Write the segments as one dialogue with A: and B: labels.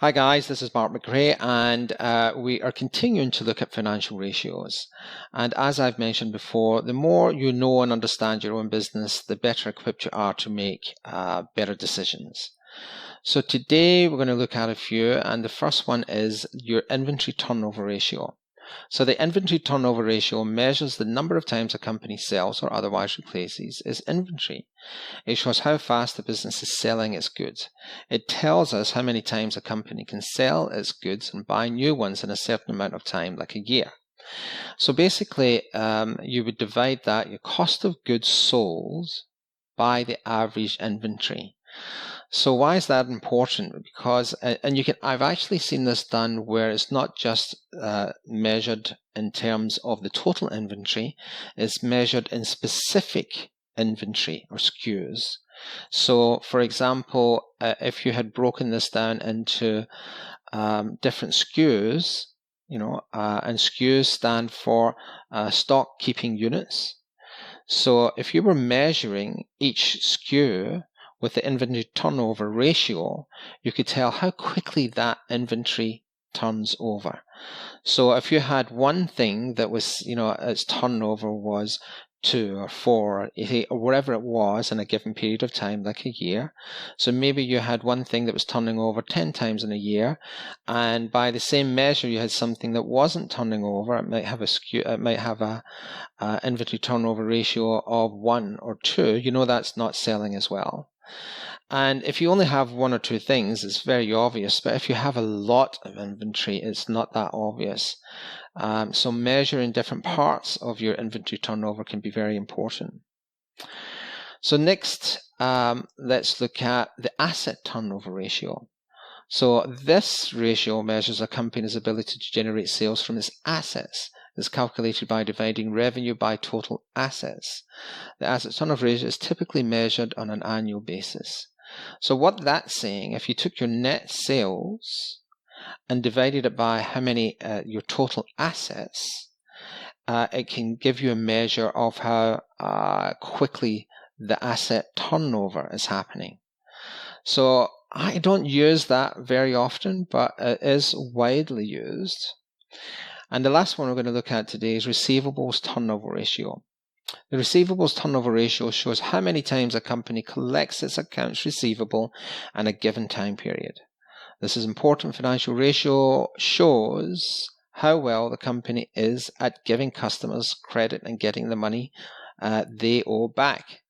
A: Hi guys, this is Mark McRae, and we are continuing to look at financial ratios. And as I've mentioned before, the more you know and understand your own business, the better equipped you are to make better decisions. So today we're going to look at a few, and the first one is your inventory turnover ratio. So the inventory turnover ratio measures the number of times a company sells or otherwise replaces its inventory. It shows how fast the business is selling its goods. It tells us how many times a company can sell its goods and buy new ones in a certain amount of time, like a year. So basically, you would divide that, your cost of goods sold, by the average inventory. So why is that important? Because, I've actually seen this done where it's not just measured in terms of the total inventory, it's measured in specific inventory or SKUs. So for example, if you had broken this down into different SKUs, and SKUs stand for stock keeping units. So if you were measuring each SKU with the inventory turnover ratio, you could tell how quickly that inventory turns over. So if you had one thing that was, its turnover was 2 or 4 or 8 or whatever it was in a given period of time, like a year. So maybe you had one thing that was turning over 10 times in a year, and by the same measure you had something that wasn't turning over. It might have a inventory turnover ratio of 1 or 2. That's not selling as well. And if you only have 1 or 2 things, it's very obvious. But if you have a lot of inventory, it's not that obvious. So measuring different parts of your inventory turnover can be very important. So next, let's look at the asset turnover ratio. So this ratio measures a company's ability to generate sales from its assets. It's calculated by dividing revenue by total assets. The asset turnover ratio is typically measured on an annual basis. So what that's saying, if you took your net sales and divided it by how many your total assets, it can give you a measure of how quickly the asset turnover is happening. So I don't use that very often, but it is widely used. And the last one we're going to look at today is receivables turnover ratio. The receivables turnover ratio shows how many times a company collects its accounts receivable in a given time period. This is important. Financial ratio shows how well the company is at giving customers credit and getting the money they owe back.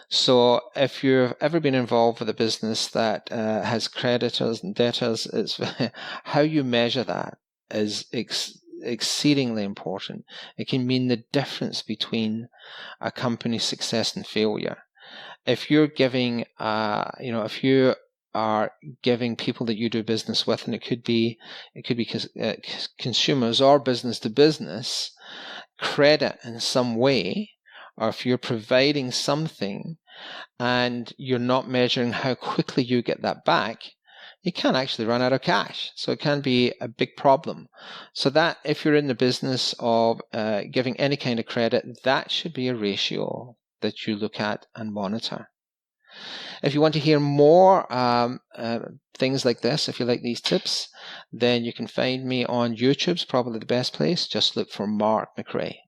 A: So if you've ever been involved with a business that has creditors and debtors, it's how you measure that is exceedingly important. It can mean the difference between a company's success and failure. If you're giving, if you are giving people that you do business with, and it could be consumers or business to business, credit in some way, or if you're providing something and you're not measuring how quickly you get that back, you can actually run out of cash. So it can be a big problem. So that if you're in the business of giving any kind of credit, that should be a ratio that you look at and monitor. If you want to hear more things like this, if you like these tips, then you can find me on YouTube's probably the best place. Just look for Mark McRae.